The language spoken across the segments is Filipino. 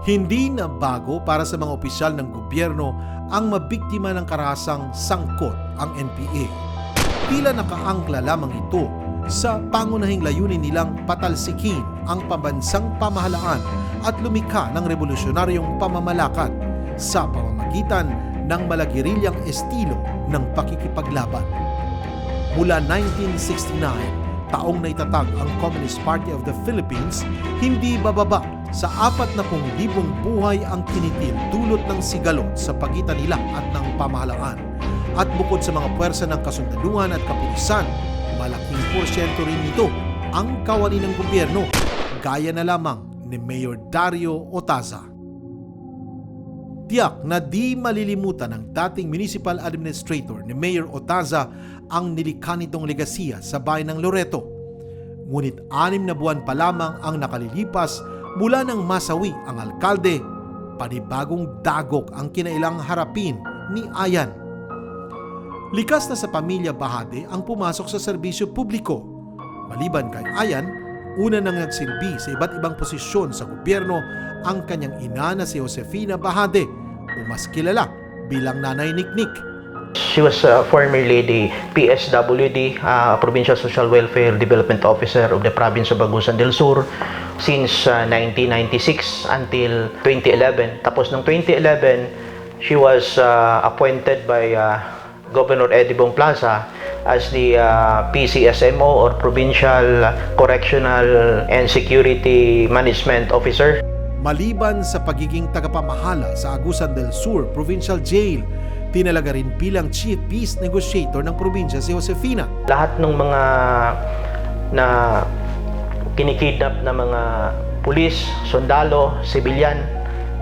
Hindi na bago para sa mga opisyal ng gobyerno ang mabiktima ng karahasang sangkot ang NPA. Tila nakaangkla lamang ito sa pangunahing layunin nilang patalsikin ang pambansang pamahalaan at lumikha ng revolusyonaryong pamamalakad sa pamamagitan ng malagirilyang estilo ng pakikipaglaban. Mula 1969, taong naitatag ang Communist Party of the Philippines, hindi bababa sa 40,000 buhay ang kinitil dulot ng sigalot sa pagitan nila at ng pamahalaan. At bukod sa mga puwersa ng kasundaluhan at kapulisan, malaking porsyento rin nito ang kawani ng gobyerno, gaya na lamang ni Mayor Dario Otaza. Tiyak na di malilimutan ng dating municipal administrator ni Mayor Otaza ang nilikha nitong legasiya sa bayan ng Loreto. Ngunit 6 na buwan pa lamang ang nakalilipas mula nang masawi ang alkalde, panibagong dagok ang kinailang harapin ni Ayan. Likas na sa pamilya Bahade ang pumasok sa serbisyo publiko. Maliban kay Ayan, una nang nagsilbi sa iba't ibang posisyon sa gobyerno ang kanyang ina na si Josefina Bahade, o mas kilala bilang Nanay Niknik. She was formerly the PSWD, Provincial Social Welfare Development Officer of the province of Agusan del Sur since 1996 until 2011. Tapos noong 2011, she was appointed by Governor Eddie Bong Plaza as the PCSMO or Provincial Correctional and Security Management Officer. Maliban sa pagiging tagapamahala sa Agusan del Sur Provincial Jail, tinalaga rin bilang Chief Peace Negotiator ng probinsya si Josefina. Lahat ng mga na kinikidnap na mga pulis, sundalo, sibilyan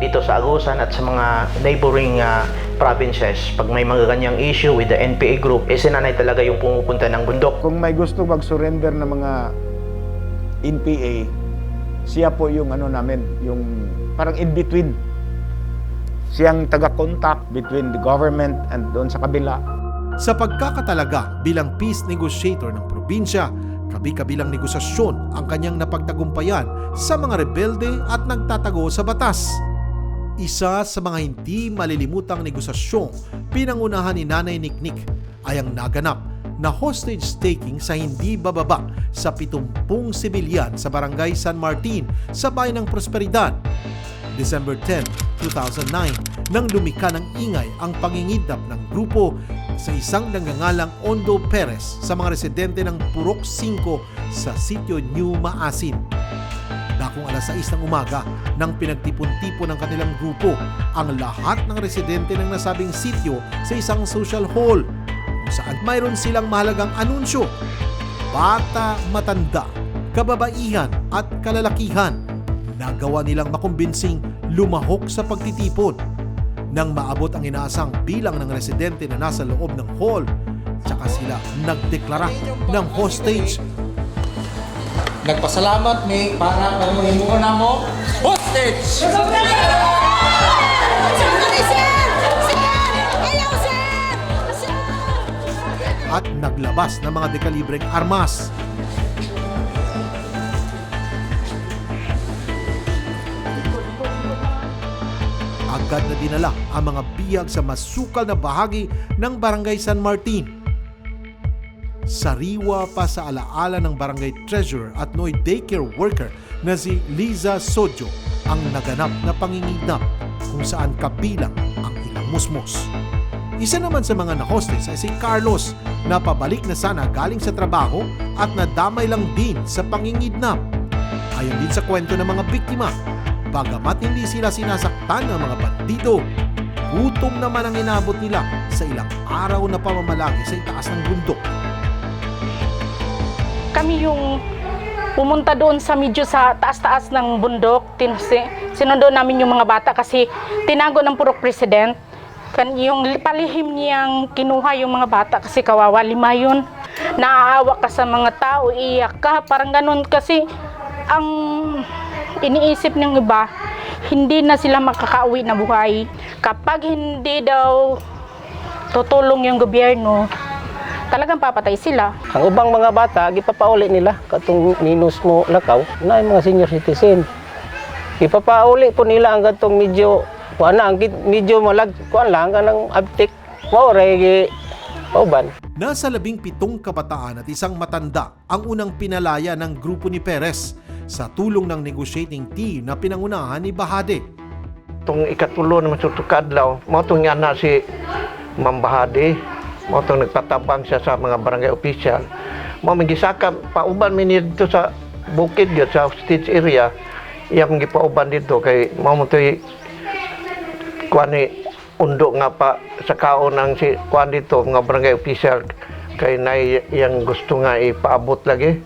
dito sa Agusan at sa mga neighboring provinces, pag may mga ganyang issue with the NPA group, si nanay talaga yung pumupunta ng bundok. Kung may gusto mag-surrender ng mga NPA, siya po yung namin, yung parang in-between. Siyang taga-contact between the government and doon sa kabila. Sa pagkakatalaga bilang peace negotiator ng probinsya, kabi-kabilang negosasyon ang kanyang napagtagumpayan sa mga rebelde at nagtatago sa batas. Isa sa mga hindi malilimutang negosasyong pinangunahan ni Nanay Niknik ay ang naganap na hostage taking sa hindi bababa sa 70 sibilyan sa Barangay San Martin sa bayan ng Prosperidad. December 10, 2009, nang lumika ng ingay ang pangingidnap ng grupo sa isang nagngangalang Ondo Perez sa mga residente ng Purok 5 sa sitio New Maasin. Dakong alas 6 ng umaga nang pinagtipon-tipon ng kanilang grupo ang lahat ng residente ng nasabing sitio sa isang social hall kung saan mayroon silang mahalagang anunsyo. Bata, matanda, kababaihan at kalalakihan, nagawa nilang makumbinsing lumahok sa pagtitipon. Nang maabot ang inaasang bilang ng residente na nasa loob ng hall, tsaka sila nagdeklara ng hostage. Nagpasalamat mi para mahimuon na mo hostage! At naglabas ng mga dekalibreng armas. Agad na dinala ang mga bihag sa masukal na bahagi ng Barangay San Martin. Sariwa pa sa alaala ng barangay treasurer at Noy daycare worker na si Liza Sojo ang naganap na pangingidnap kung saan kabilang ang ilang musmos. Isa naman sa mga na-hostage ay si Carlos na pabalik na sana galing sa trabaho at nadamay lang din sa pangingidnap. Ayon din sa kwento ng mga biktima, bagamat hindi sila sinasaktan ng mga bandido, gutom naman ang inabot nila sa ilang araw na pamamalagi sa itaas ng bundok. Kami yung pumunta doon sa medyo sa taas-taas ng bundok. Sinundo namin yung mga bata kasi tinago ng Purok President. Yung palihim niyang kinuha yung mga bata kasi kawawa, 5 yun. Naaawa ka sa mga tao, iyak ka, parang ganun. Kasi ang iniisip ng iba, hindi na sila makakauwi na buhay. Kapag hindi daw tutulong yung gobyerno, talagang papatay sila. Ang ubang mga bata, gipapauli nila katong ninos mo lakaw na yung mga senior citizen. Ipapauli po nila ang gatong medyo kuan na ang medyo malag kuan lang kanang abtik mo regi pauban. Nasa 17 kabataan at isang matanda ang unang pinalaya ng grupo ni Perez sa tulong ng negotiating team na pinangunahan ni Bahade. Itong ikatulo na masutukadlaw, mo itong nga na si Ma'am Bahade, mo itong nagpatabang siya sa mga barangay official. Mo magisaka, pauban mi dito sa bukid yun, sa stage area. Iya mong gipauban dito kay mo ito'y kuha ni undo nga pa sa kaon ng si kuha dito, mga barangay official. Kay na yang gusto nga ipaabot lagi.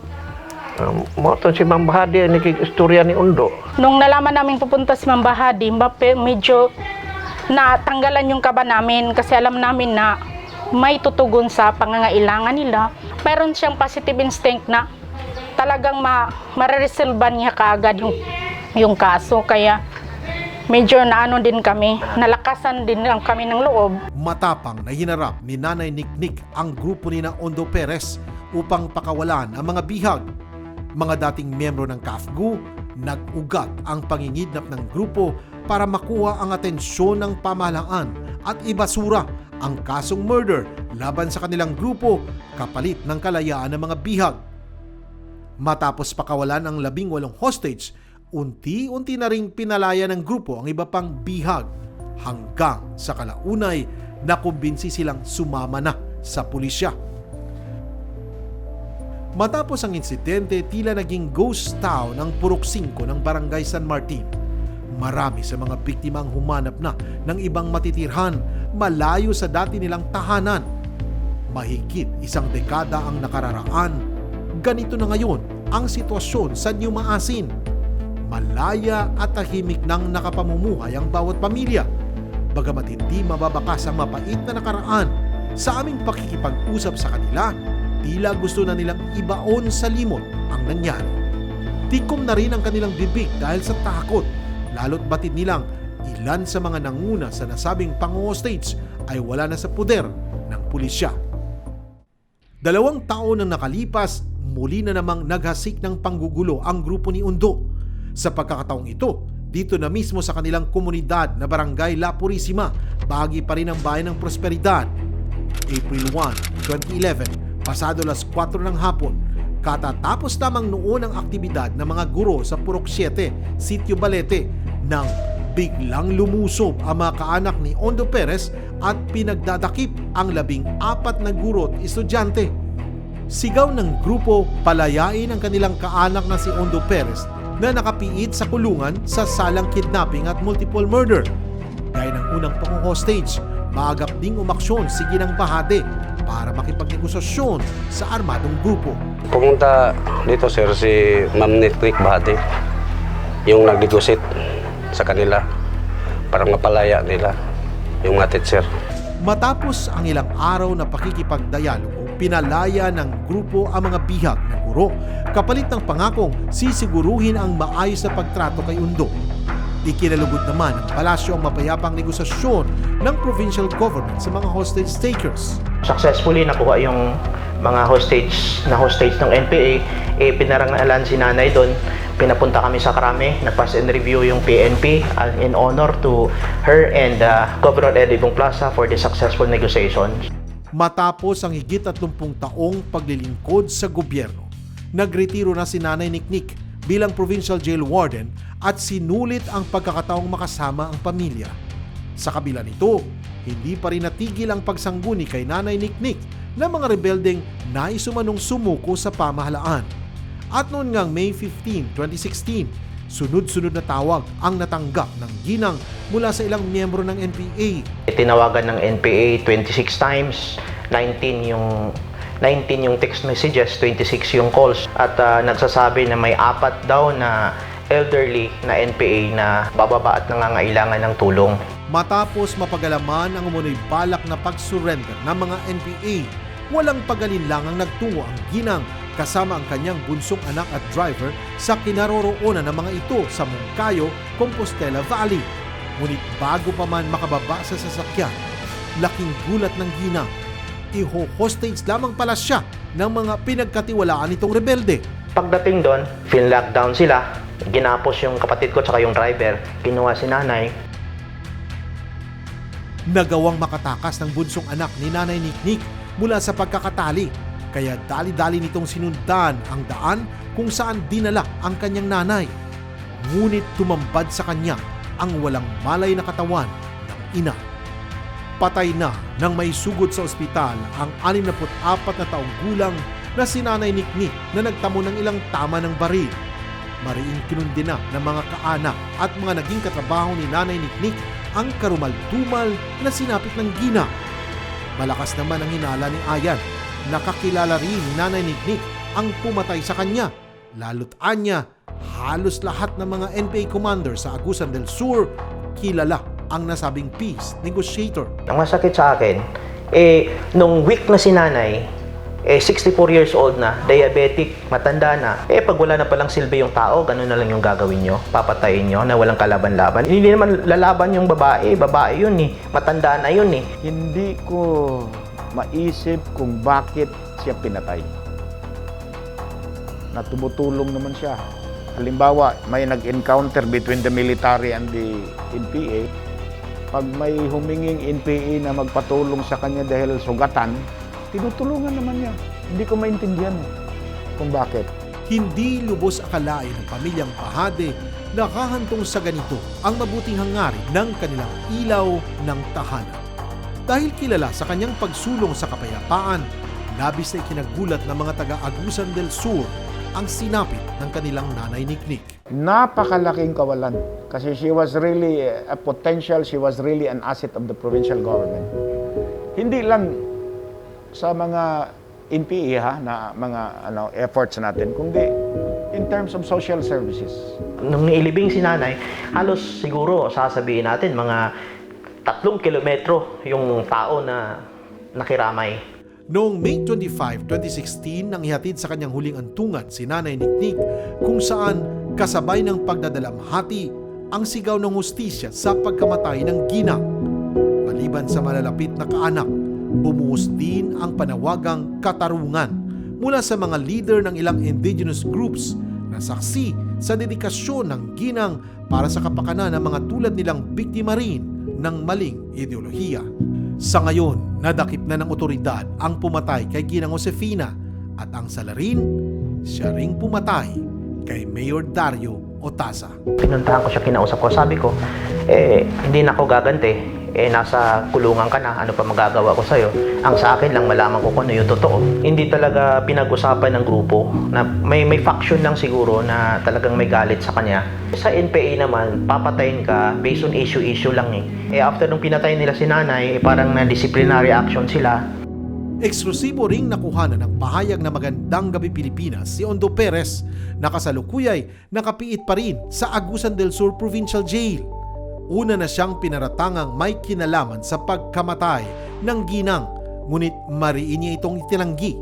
Mo itong si Ma'am Bahade, nakikistorya ni undo. Nung nalaman namin pupunta si Ma'am Bahadi, medyo natanggalan yung kaba namin kasi alam namin na may tutugon sa pangangailangan nila. Meron siyang positive instinct na talagang mareresolban niya kaagad yung kaso. Kaya medyo naano din kami, nalakasan din kami ng loob. Matapang na hinarap ni Nanay Niknik ang grupo ni na Ondo Perez upang pakawalan ang mga bihag. Mga dating miyembro ng CAFGU, nag-ugat ang pangingidnap ng grupo para makuha ang atensyon ng pamahalaan at ibasura ang kasong murder laban sa kanilang grupo kapalit ng kalayaan ng mga bihag. Matapos pakawalan ang 18 hostage, unti-unti na ring pinalaya ng grupo ang iba pang bihag hanggang sa kalaunay nakumbinsi silang sumama na sa pulisya. Matapos ang insidente, tila naging ghost town ang Purok 5 ng Barangay San Martin. Marami sa mga biktima ang humanap na ng ibang matitirhan malayo sa dati nilang tahanan. Mahigit isang dekada ang nakararaan. Ganito na ngayon ang sitwasyon sa New Maasin. Malaya at tahimik nang nakapamumuhay ang bawat pamilya. Bagamat hindi mababakas ang mapait na nakaraan, sa aming pakikipag-usap sa kanila, tila gusto na nilang ibaon sa limot ang nangyari. Tikom na rin ang kanilang bibig dahil sa takot, lalo't batid nilang ilan sa mga nanguna sa nasabing pang-hostage ay wala na sa puder ng pulisya. 2 taon na nakalipas, muli na namang naghasik ng panggugulo ang grupo ni Undo. Sa pagkakataong ito, dito na mismo sa kanilang komunidad na Barangay La Purisima, bahagi pa rin ang bayan ng Prosperidad. April 1, 2011, pasado alas 4 ng hapon, katatapos lamang noon ang aktibidad ng mga guro sa Purok 7, Sitio Balete, nang biglang lumusob ang mga kaanak ni Ondo Perez at pinagdadakip ang 14 na guro at estudyante. Sigaw ng grupo, palayain ang kanilang kaanak na si Ondo Perez na nakapiit sa kulungan sa salang kidnapping at multiple murder. Gaya ng unang pang-hostage, maagap ding umaksyon si Ginang Bahade para makipagnegosasyon sa armadong grupo. Pumunta dito sir si Ma'am Niknik Bahade, yung nag-negotiate sa kanila para mapalaya nila yung mga teacher. Matapos ang ilang araw na pakikipagdialogo, pinalaya ng grupo ang mga bihag ng guro kapalit ng pangakong sisiguruhin ang maayos na pagtrato kay Undo. Ikinalugod naman ng palasyo ang mapayapang negosasyon ng provincial government sa mga hostage takers. Successfully nakuha yung mga hostage ng NPA, pinarangalan si nanay doon. Pinapunta kami sa Krame, nag-pass and review yung PNP in honor to her and Governor Eddie Bong Plaza for the successful negotiations. Matapos ang higit 30 taong paglilingkod sa gobyerno, nagretiro na si Nanay Niknik bilang provincial jail warden at sinulit ang pagkakataong makasama ang pamilya. Sa kabila nito, hindi pa rin natigil ang pagsangguni kay Nanay Niknik ng mga rebeldeng naisumanong sumuko sa pamahalaan. At noon ngang May 15, 2016, sunod-sunod na tawag ang natanggap ng ginang mula sa ilang miyembro ng NPA. Tinawagan ng NPA 26 times, 19 yung text messages, 26 yung calls, at nagsasabi na may 4 daw na elderly na NPA na bababa at nangangailangan ng tulong. Matapos mapagalaman ang umunoy balak na pag-surrender ng mga NPA, walang pag-alinlang ang nagtungo ang ginang kasama ang kanyang bunsong anak at driver sa kinaroroonan ng mga ito sa Moncayo, Compostela Valley. Ngunit bago pa man makababa sa sasakyan, laking gulat ng ginang. Iho-hostage lamang pala siya ng mga pinagkatiwalaan nitong rebelde. Pagdating doon, fin-lockdown sila, Ginapos yung kapatid ko tsaka yung driver. Kinuha si nanay. Nagawang makatakas ng bunsong anak ni Nanay Niknik mula sa pagkakatali, kaya dali-dali nitong sinundan ang daan kung saan dinala ang kanyang nanay. Ngunit tumambad sa kanya ang walang malay na katawan ng ina. Patay na nang may sugod sa ospital ang 64 na taong gulang na si Nanay Niknik na nagtamo ng ilang tama ng baril. Mariing kinundina ng mga kaanak at mga naging katrabaho ni Nanay Niknik ang karumal-dumal na sinapit ng ginang. Malakas naman ang hinala ni Ayan. Nakakilala rin ni Nanay Niknik ang pumatay sa kanya. Lalo't anya, halos lahat ng mga NPA commander sa Agusan del Sur kilala ang nasabing peace negotiator. Ang masakit sa akin, nung week na si nanay, 64 years old na, diabetic, matanda na, pag wala na palang silbi yung tao, ganun na lang yung gagawin nyo, papatayin nyo na walang kalaban-laban. Hindi naman lalaban yung babae yun eh, matanda na yun eh. Hindi ko maisip kung bakit siya pinatay. Na tumutulong naman siya. Halimbawa, may nag-encounter between the military and the NPA. Pag may huminging NPA na magpatulong sa kanya dahil sugatan, tinutulungan naman niya. Hindi ko maintindihan kung bakit. Hindi lubos akalain ng pamilyang Bahade na kahantong sa ganito ang mabuting hangarin ng kanilang ilaw ng tahanan. Dahil kilala sa kanyang pagsulong sa kapayapaan, labis na ikinagulat ng mga taga-Agusan del Sur ang sinapit ng kanilang Nanay Niknik. Napakalaking kawalan kasi she was really a potential, she was really an asset of the provincial government. Hindi lang sa mga NPA na mga efforts natin, kundi in terms of social services. Nung niilibing si nanay, halos siguro sasabihin natin mga 3 kilometro yung tao na nakiramay. Noong May 25, 2016, nang ihatid sa kanyang huling antungan si Nanay Niknik kung saan kasabay ng pagdadalamhati ang sigaw ng hustisya sa pagkamatay ng ginang. Maliban sa malalapit na kaanak, bumuhos din ang panawagang katarungan mula sa mga leader ng ilang indigenous groups na saksi sa dedikasyon ng ginang para sa kapakanan ng mga tulad nilang biktima rin ng maling ideolohiya. Sa ngayon, nadakip na ng otoridad ang pumatay kay Ginang Josefina at ang salarin, siya ring pumatay kay Mayor Dario Otaza. Pinuntahan ko siya, kinausap ko, sabi ko, hindi na ako gaganti. Nasa kulungan ka na, ano pa magagawa ko sa'yo? Ang sa akin lang, malaman ko kung ano yung totoo. Hindi talaga pinag-usapan ng grupo na may faction lang siguro na talagang may galit sa kanya. Sa NPA naman, papatayin ka based on issue lang eh. After nung pinatay nila si nanay, parang na disciplinary action sila. Eksklusibo ring nakuha na ng pahayag na Magandang Gabi Pilipinas si Ondo Perez na kasalukuyay nakapiit pa rin sa Agusan del Sur Provincial Jail. Una na siyang pinaratangang may kinalaman sa pagkamatay ng ginang, ngunit mariin niya itong itinanggi.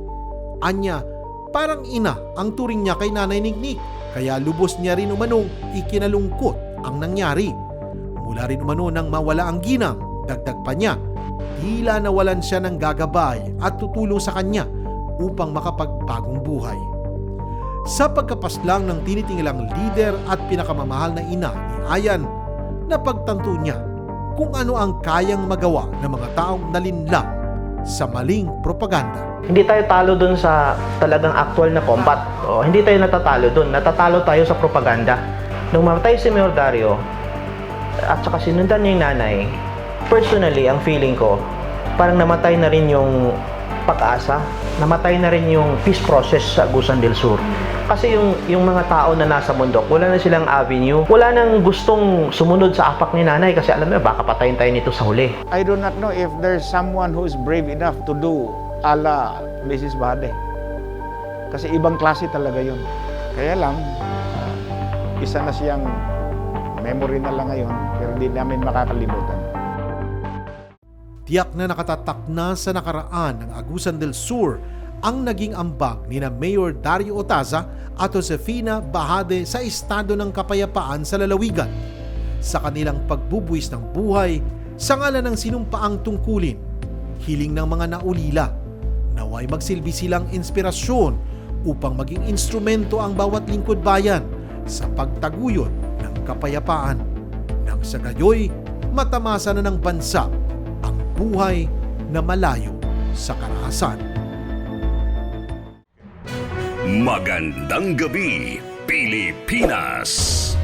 Anya, parang ina ang turing niya kay Nanay Niknik, kaya lubos niya rin umanong ikinalungkot ang nangyari. Mula rin umano nang mawala ang ginang, dagdag pa niya, tila nawalan siya ng gagabay at tutulong sa kanya upang makapagbagong buhay. Sa pagkapaslang ng tinitingilang leader at pinakamamahal na ina ni Ayan, napagtanto niya kung ano ang kayang magawa ng mga taong nalinlang sa maling propaganda. Hindi tayo talo dun sa talagang actual na combat. Hindi tayo natatalo dun. Natatalo tayo sa propaganda. Nung mamatay si Mayor Dario at saka sinundan niya yung nanay, personally, ang feeling ko, parang namatay na rin yung pag-asa, namatay na rin yung peace process sa Agusan del Sur. Kasi yung mga tao na nasa bundok, wala na silang avenue, wala nang gustong sumunod sa apak ni nanay kasi alam mo, baka patayin tayo nito sa huli. I do not know if there's someone who is brave enough to do ala Mrs. Bahade. Kasi ibang klase talaga yun. Kaya lang, isa na siyang memory na lang ngayon, pero hindi namin makakalimutan. Tiyak na nakatatak na sa nakaraan ng Agusan del Sur ang naging ambag ni na Mayor Dario Otaza at Josefina Bahade sa estado ng kapayapaan sa lalawigan. Sa kanilang pagbubuwis ng buhay, sa ngalan ng sinumpaang tungkulin, hiling ng mga naulila, naway magsilbi silang inspirasyon upang maging instrumento ang bawat lingkod bayan sa pagtaguyod ng kapayapaan. Nang sa gayoy, matamasa na ng bansa ang buhay na malayo sa karahasan. Magandang gabi, Pilipinas!